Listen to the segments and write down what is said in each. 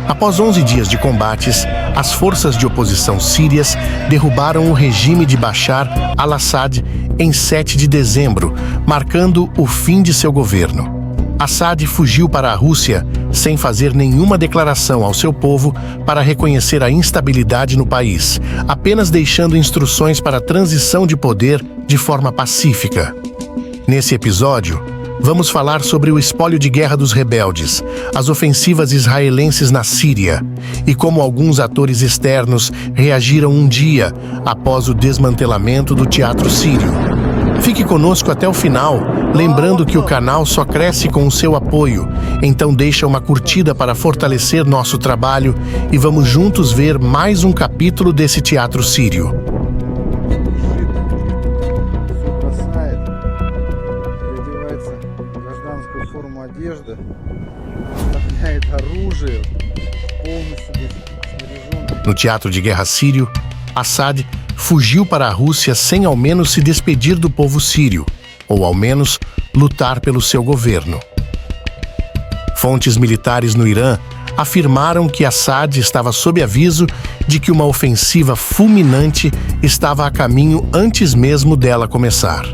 Após 11 dias de combates, as forças de oposição sírias derrubaram o regime de Bashar al-Assad em 7 de dezembro, marcando o fim de seu governo. Assad fugiu para a Rússia sem fazer nenhuma declaração ao seu povo para reconhecer a instabilidade no país, apenas deixando instruções para a transição de poder de forma pacífica. Nesse episódio, vamos falar sobre o espólio de guerra dos rebeldes, as ofensivas israelenses na Síria e como alguns atores externos reagiram um dia após o desmantelamento do teatro sírio. Fique conosco até o final, lembrando que o canal só cresce com o seu apoio, então deixa uma curtida para fortalecer nosso trabalho e vamos juntos ver mais um capítulo desse teatro sírio. No teatro de guerra sírio, Assad fugiu para a Rússia sem ao menos se despedir do povo sírio, ou ao menos lutar pelo seu governo. Fontes militares no Irã afirmaram que Assad estava sob aviso de que uma ofensiva fulminante estava a caminho antes mesmo dela começar.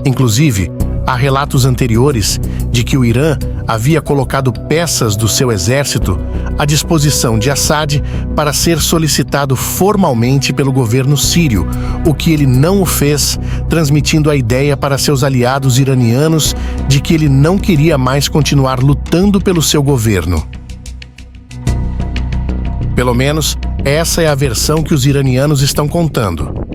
Inclusive, há relatos anteriores de que o Irã havia colocado peças do seu exército à disposição de Assad para ser solicitado formalmente pelo governo sírio, o que ele não o fez, transmitindo a ideia para seus aliados iranianos de que ele não queria mais continuar lutando pelo seu governo. Pelo menos, essa é a versão que os iranianos estão contando.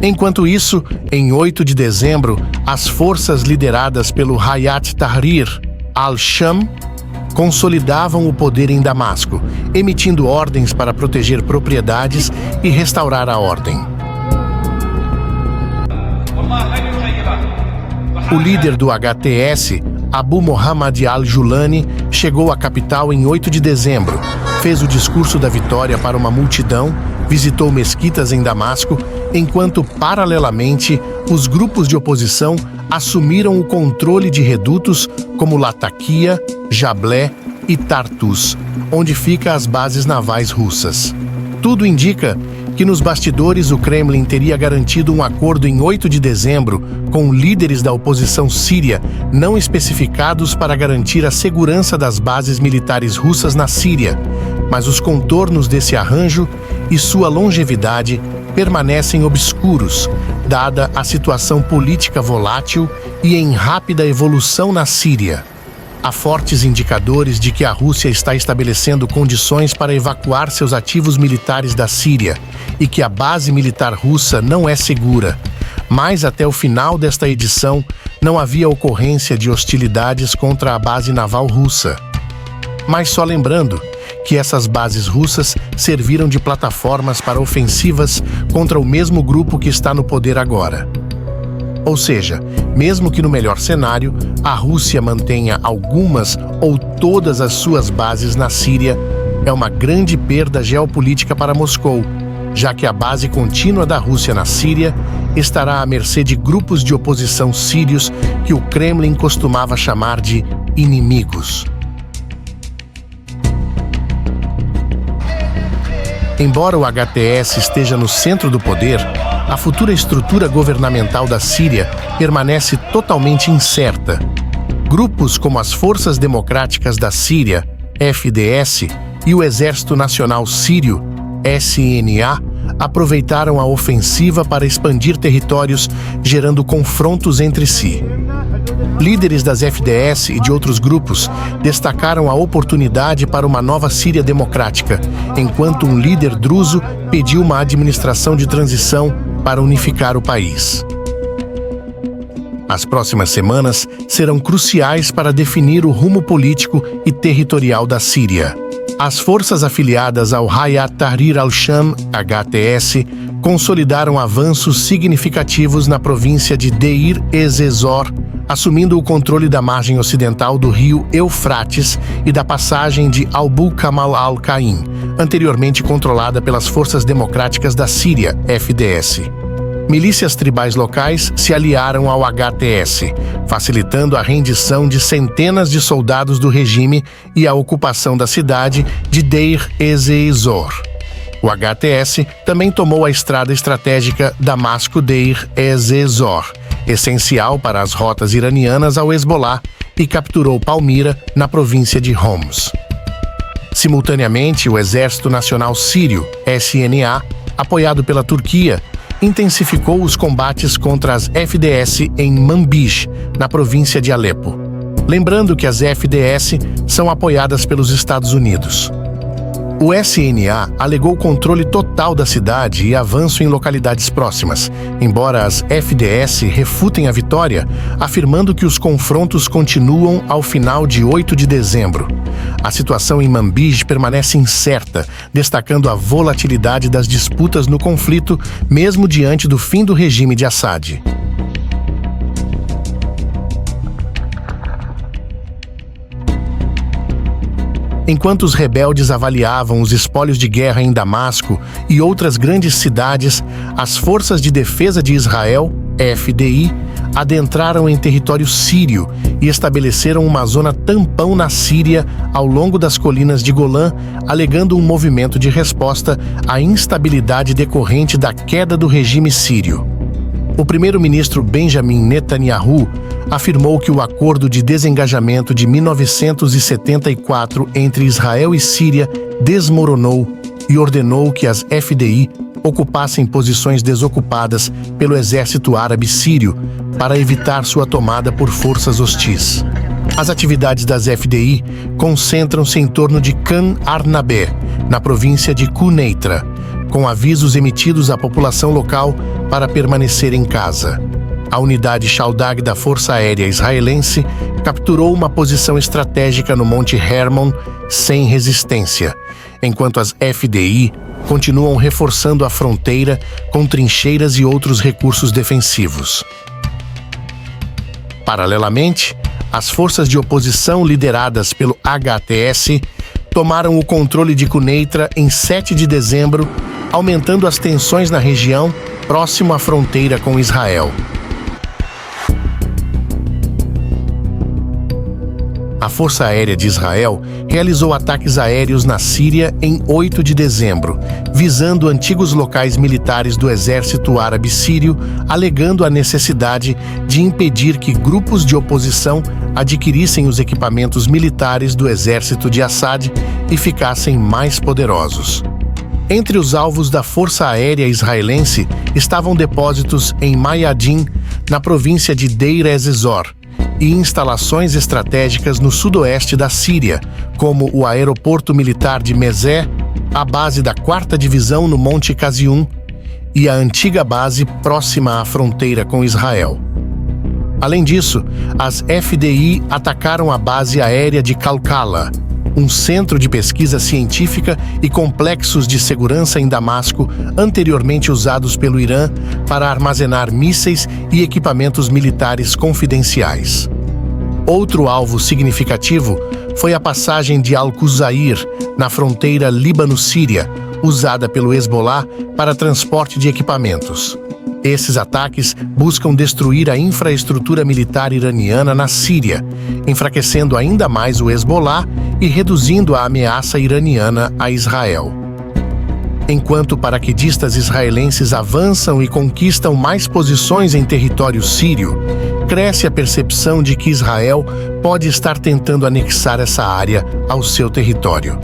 Enquanto isso, em 8 de dezembro, as forças lideradas pelo Hayat Tahrir al-Sham consolidavam o poder em Damasco, emitindo ordens para proteger propriedades e restaurar a ordem. O líder do HTS, Abu Muhammad al-Julani, chegou à capital em 8 de dezembro, fez o discurso da vitória para uma multidão, visitou mesquitas em Damasco, enquanto, paralelamente, os grupos de oposição assumiram o controle de redutos como Latakia, Jablé e Tartus, onde ficam as bases navais russas. Tudo indica que nos bastidores o Kremlin teria garantido um acordo em 8 de dezembro com líderes da oposição síria não especificados para garantir a segurança das bases militares russas na Síria, mas os contornos desse arranjo e sua longevidade permanecem obscuros, dada a situação política volátil e em rápida evolução na Síria. Há fortes indicadores de que a Rússia está estabelecendo condições para evacuar seus ativos militares da Síria e que a base militar russa não é segura. Mas até o final desta edição, não havia ocorrência de hostilidades contra a base naval russa. Mas só lembrando que essas bases russas serviram de plataformas para ofensivas contra o mesmo grupo que está no poder agora. Ou seja, mesmo que no melhor cenário, a Rússia mantenha algumas ou todas as suas bases na Síria, é uma grande perda geopolítica para Moscou, já que a base contínua da Rússia na Síria estará à mercê de grupos de oposição sírios que o Kremlin costumava chamar de inimigos. Embora o HTS esteja no centro do poder, a futura estrutura governamental da Síria permanece totalmente incerta. Grupos como as Forças Democráticas da Síria, FDS, e o Exército Nacional Sírio, SNA, aproveitaram a ofensiva para expandir territórios, gerando confrontos entre si. Líderes das FDS e de outros grupos destacaram a oportunidade para uma nova Síria democrática, enquanto um líder druso pediu uma administração de transição para unificar o país. As próximas semanas serão cruciais para definir o rumo político e territorial da Síria. As forças afiliadas ao Hayat Tahrir al-Sham, HTS, consolidaram avanços significativos na província de Deir ez-Zor, assumindo o controle da margem ocidental do rio Eufrates e da passagem de Abu Kamal al-Qaim, anteriormente controlada pelas Forças Democráticas da Síria, FDS. milícias tribais locais se aliaram ao HTS, facilitando a rendição de centenas de soldados do regime e a ocupação da cidade de Deir ez-Zor. O HTS também tomou a estrada estratégica Damasco-Deir ez-Zor, essencial para as rotas iranianas ao Hezbollah, e capturou Palmira, na província de Homs. Simultaneamente, o Exército Nacional Sírio, SNA, apoiado pela Turquia, intensificou os combates contra as FDS em Manbij, na província de Alepo. Lembrando que as FDS são apoiadas pelos Estados Unidos. O SNA alegou controle total da cidade e avanço em localidades próximas, embora as FDS refutem a vitória, afirmando que os confrontos continuam ao final de 8 de dezembro. A situação em Manbij permanece incerta, destacando a volatilidade das disputas no conflito, mesmo diante do fim do regime de Assad. Enquanto os rebeldes avaliavam os espólios de guerra em Damasco e outras grandes cidades, as Forças de Defesa de Israel, FDI, adentraram em território sírio e estabeleceram uma zona tampão na Síria ao longo das colinas de Golã, alegando um movimento de resposta à instabilidade decorrente da queda do regime sírio. O primeiro-ministro Benjamin Netanyahu afirmou que o acordo de desengajamento de 1974 entre Israel e Síria desmoronou e ordenou que as FDI ocupassem posições desocupadas pelo exército árabe sírio para evitar sua tomada por forças hostis. As atividades das FDI concentram-se em torno de Khan Arnabé, na província de Quneitra, com avisos emitidos à população local para permanecer em casa. A unidade Shaldag da Força Aérea Israelense capturou uma posição estratégica no Monte Hermon sem resistência, enquanto as FDI continuam reforçando a fronteira com trincheiras e outros recursos defensivos. Paralelamente, as forças de oposição lideradas pelo HTS tomaram o controle de Quneitra em 7 de dezembro, aumentando as tensões na região próximo à fronteira com Israel. A Força Aérea de Israel realizou ataques aéreos na Síria em 8 de dezembro, visando antigos locais militares do exército árabe sírio, alegando a necessidade de impedir que grupos de oposição adquirissem os equipamentos militares do exército de Assad e ficassem mais poderosos. Entre os alvos da Força Aérea Israelense estavam depósitos em Mayadin, na província de Deir ez-Zor, e instalações estratégicas no sudoeste da Síria, como o aeroporto militar de Mezé, a base da 4ª Divisão no Monte Qazium e a antiga base próxima à fronteira com Israel. Além disso, as FDI atacaram a base aérea de Kalkala, um centro de pesquisa científica e complexos de segurança em Damasco, anteriormente usados pelo Irã para armazenar mísseis e equipamentos militares confidenciais. Outro alvo significativo foi a passagem de Al-Qusair, na fronteira Líbano-Síria, usada pelo Hezbollah para transporte de equipamentos. Esses ataques buscam destruir a infraestrutura militar iraniana na Síria, enfraquecendo ainda mais o Hezbollah e reduzindo a ameaça iraniana a Israel. Enquanto paraquedistas israelenses avançam e conquistam mais posições em território sírio, cresce a percepção de que Israel pode estar tentando anexar essa área ao seu território.